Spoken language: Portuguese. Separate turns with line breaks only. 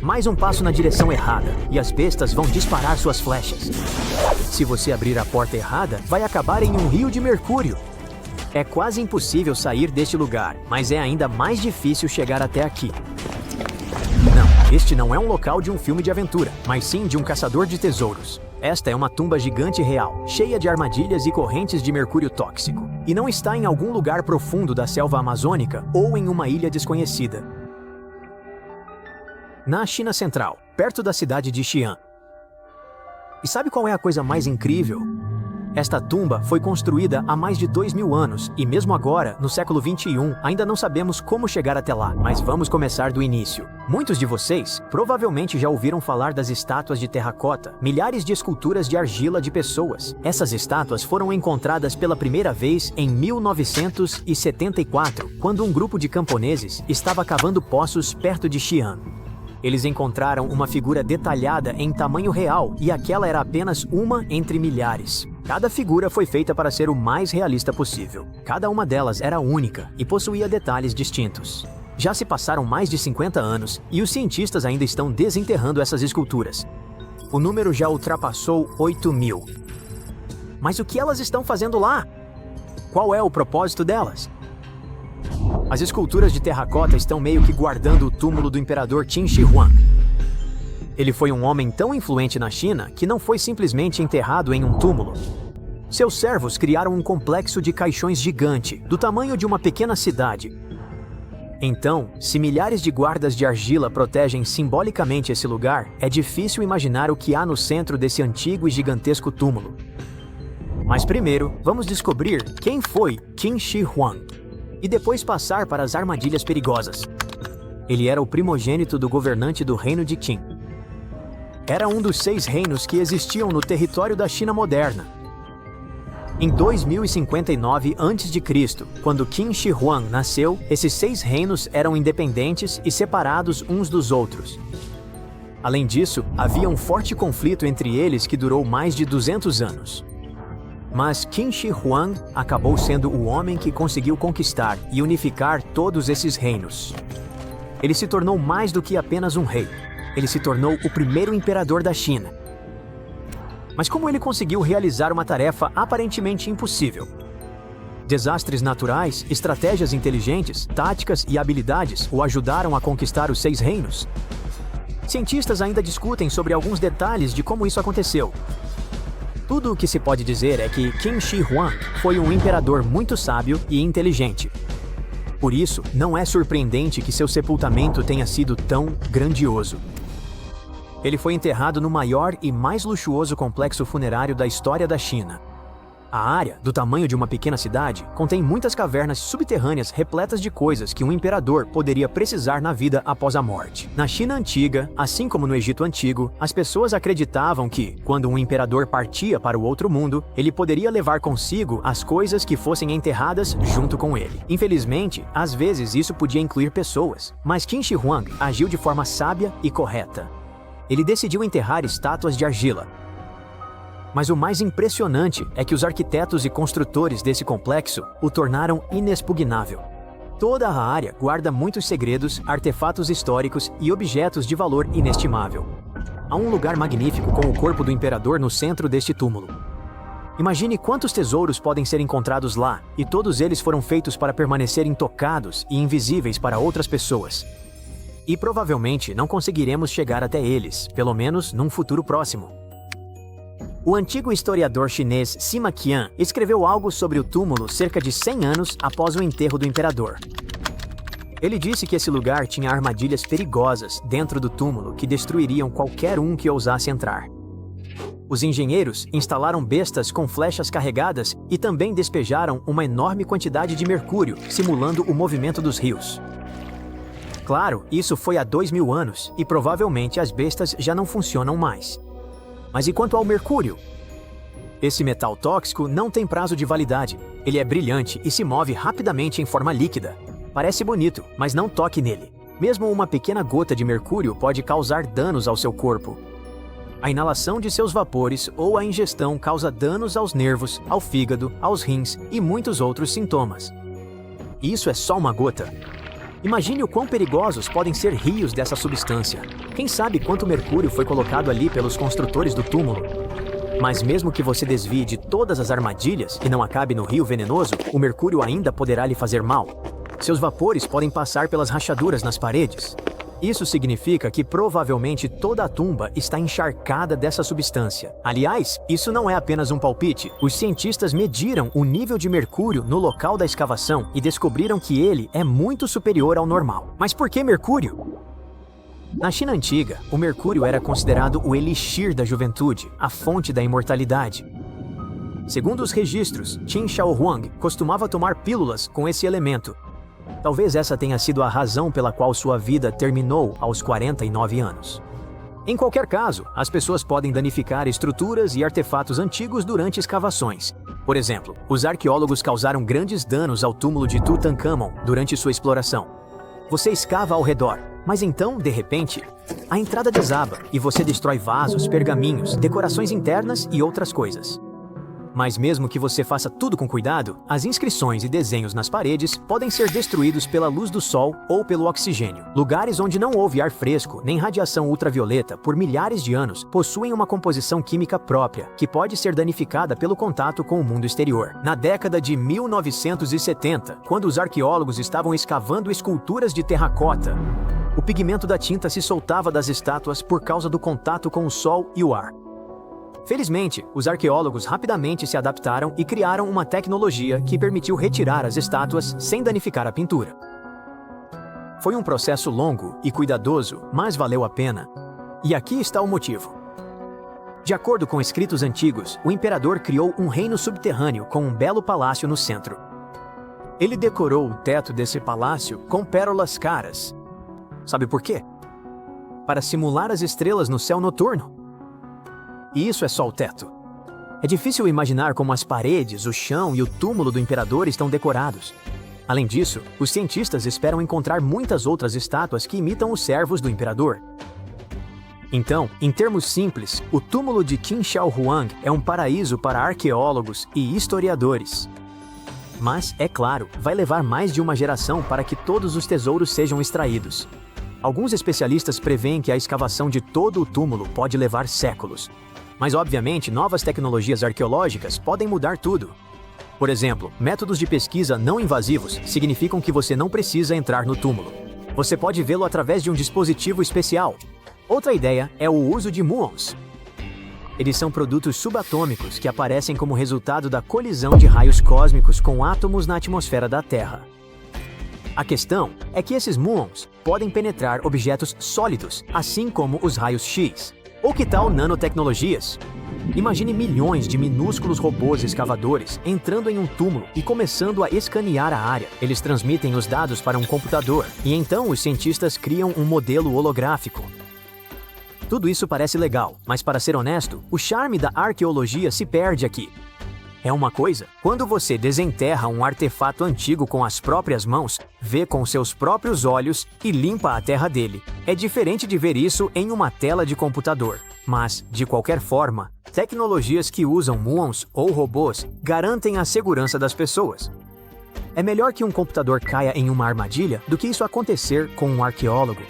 Mais um passo na direção errada, e as bestas vão disparar suas flechas. Se você abrir a porta errada, vai acabar em um rio de mercúrio. É quase impossível sair deste lugar, mas é ainda mais difícil chegar até aqui. Não, este não é um local de um filme de aventura, mas sim de um caçador de tesouros. Esta é uma tumba gigante real, cheia de armadilhas e correntes de mercúrio tóxico. E não está em algum lugar profundo da selva amazônica ou em uma ilha desconhecida. Na China Central, perto da cidade de Xi'an. E sabe qual é a coisa mais incrível? Esta tumba foi construída há mais de 2000 anos e mesmo agora, no século 21, ainda não sabemos como chegar até lá, mas vamos começar do início. Muitos de vocês provavelmente já ouviram falar das estátuas de terracota, milhares de esculturas de argila de pessoas. Essas estátuas foram encontradas pela primeira vez em 1974, quando um grupo de camponeses estava cavando poços perto de Xi'an. Eles encontraram uma figura detalhada em tamanho real e aquela era apenas uma entre milhares. Cada figura foi feita para ser o mais realista possível. Cada uma delas era única e possuía detalhes distintos. Já se passaram mais de 50 anos e os cientistas ainda estão desenterrando essas esculturas. O número já ultrapassou 8.000. Mas o que elas estão fazendo lá? Qual é o propósito delas? As esculturas de terracota estão meio que guardando o túmulo do imperador Qin Shi Huang. Ele foi um homem tão influente na China que não foi simplesmente enterrado em um túmulo. Seus servos criaram um complexo de caixões gigante, do tamanho de uma pequena cidade. Então, se milhares de guardas de argila protegem simbolicamente esse lugar, é difícil imaginar o que há no centro desse antigo e gigantesco túmulo. Mas primeiro, vamos descobrir quem foi Qin Shi Huang. E depois passar para as armadilhas perigosas. Ele era o primogênito do governante do reino de Qin. Era um dos 6 reinos que existiam no território da China moderna. Em 2059 a.C., quando Qin Shi Huang nasceu, esses 6 reinos eram independentes e separados uns dos outros. Além disso, havia um forte conflito entre eles que durou mais de 200 anos. Mas Qin Shi Huang acabou sendo o homem que conseguiu conquistar e unificar todos esses reinos. Ele se tornou mais do que apenas um rei. Ele se tornou o primeiro imperador da China. Mas como ele conseguiu realizar uma tarefa aparentemente impossível? Desastres naturais, estratégias inteligentes, táticas e habilidades o ajudaram a conquistar os 6 reinos? Cientistas ainda discutem sobre alguns detalhes de como isso aconteceu. Tudo o que se pode dizer é que Qin Shi Huang foi um imperador muito sábio e inteligente. Por isso, não é surpreendente que seu sepultamento tenha sido tão grandioso. Ele foi enterrado no maior e mais luxuoso complexo funerário da história da China. A área, do tamanho de uma pequena cidade, contém muitas cavernas subterrâneas repletas de coisas que um imperador poderia precisar na vida após a morte. Na China antiga, assim como no Egito antigo, as pessoas acreditavam que, quando um imperador partia para o outro mundo, ele poderia levar consigo as coisas que fossem enterradas junto com ele. Infelizmente, às vezes isso podia incluir pessoas, mas Qin Shi Huang agiu de forma sábia e correta. Ele decidiu enterrar estátuas de argila. Mas o mais impressionante é que os arquitetos e construtores desse complexo o tornaram inexpugnável. Toda a área guarda muitos segredos, artefatos históricos e objetos de valor inestimável. Há um lugar magnífico com o corpo do imperador no centro deste túmulo. Imagine quantos tesouros podem ser encontrados lá, e todos eles foram feitos para permanecer intocados e invisíveis para outras pessoas. E provavelmente não conseguiremos chegar até eles, pelo menos num futuro próximo. O antigo historiador chinês Sima Qian escreveu algo sobre o túmulo cerca de 100 anos após o enterro do imperador. Ele disse que esse lugar tinha armadilhas perigosas dentro do túmulo que destruiriam qualquer um que ousasse entrar. Os engenheiros instalaram bestas com flechas carregadas e também despejaram uma enorme quantidade de mercúrio, simulando o movimento dos rios. Claro, isso foi há 2000 anos e provavelmente as bestas já não funcionam mais. Mas e quanto ao mercúrio? Esse metal tóxico não tem prazo de validade. Ele é brilhante e se move rapidamente em forma líquida. Parece bonito, mas não toque nele. Mesmo uma pequena gota de mercúrio pode causar danos ao seu corpo. A inalação de seus vapores ou a ingestão causa danos aos nervos, ao fígado, aos rins e muitos outros sintomas. E isso é só uma gota. Imagine o quão perigosos podem ser rios dessa substância. Quem sabe quanto mercúrio foi colocado ali pelos construtores do túmulo? Mas mesmo que você desvie de todas as armadilhas e não acabe no rio venenoso, o mercúrio ainda poderá lhe fazer mal. Seus vapores podem passar pelas rachaduras nas paredes. Isso significa que provavelmente toda a tumba está encharcada dessa substância. Aliás, isso não é apenas um palpite. Os cientistas mediram o nível de mercúrio no local da escavação e descobriram que ele é muito superior ao normal. Mas por que mercúrio? Na China antiga, o mercúrio era considerado o elixir da juventude, a fonte da imortalidade. Segundo os registros, Qin Shaohuang costumava tomar pílulas com esse elemento. Talvez essa tenha sido a razão pela qual sua vida terminou aos 49 anos. Em qualquer caso, as pessoas podem danificar estruturas e artefatos antigos durante escavações. Por exemplo, os arqueólogos causaram grandes danos ao túmulo de Tutankhamon durante sua exploração. Você escava ao redor, mas então, de repente, a entrada desaba e você destrói vasos, pergaminhos, decorações internas e outras coisas. Mas mesmo que você faça tudo com cuidado, as inscrições e desenhos nas paredes podem ser destruídos pela luz do sol ou pelo oxigênio. Lugares onde não houve ar fresco nem radiação ultravioleta por milhares de anos possuem uma composição química própria, que pode ser danificada pelo contato com o mundo exterior. Na década de 1970, quando os arqueólogos estavam escavando esculturas de terracota, o pigmento da tinta se soltava das estátuas por causa do contato com o sol e o ar. Felizmente, os arqueólogos rapidamente se adaptaram e criaram uma tecnologia que permitiu retirar as estátuas sem danificar a pintura. Foi um processo longo e cuidadoso, mas valeu a pena. E aqui está o motivo. De acordo com escritos antigos, o imperador criou um reino subterrâneo com um belo palácio no centro. Ele decorou o teto desse palácio com pérolas caras. Sabe por quê? Para simular as estrelas no céu noturno. E isso é só o teto. É difícil imaginar como as paredes, o chão e o túmulo do imperador estão decorados. Além disso, os cientistas esperam encontrar muitas outras estátuas que imitam os servos do imperador. Então, em termos simples, o túmulo de Qin Shaohuang é um paraíso para arqueólogos e historiadores. Mas, é claro, vai levar mais de uma geração para que todos os tesouros sejam extraídos. Alguns especialistas preveem que a escavação de todo o túmulo pode levar séculos. Mas, obviamente, novas tecnologias arqueológicas podem mudar tudo. Por exemplo, métodos de pesquisa não invasivos significam que você não precisa entrar no túmulo. Você pode vê-lo através de um dispositivo especial. Outra ideia é o uso de muons. Eles são produtos subatômicos que aparecem como resultado da colisão de raios cósmicos com átomos na atmosfera da Terra. A questão é que esses muons podem penetrar objetos sólidos, assim como os raios X. Ou que tal nanotecnologias? Imagine milhões de minúsculos robôs escavadores entrando em um túmulo e começando a escanear a área. Eles transmitem os dados para um computador, e então os cientistas criam um modelo holográfico. Tudo isso parece legal, mas para ser honesto, o charme da arqueologia se perde aqui. É uma coisa, quando você desenterra um artefato antigo com as próprias mãos, vê com seus próprios olhos e limpa a terra dele. É diferente de ver isso em uma tela de computador. Mas, de qualquer forma, tecnologias que usam muons ou robôs garantem a segurança das pessoas. É melhor que um computador caia em uma armadilha do que isso acontecer com um arqueólogo.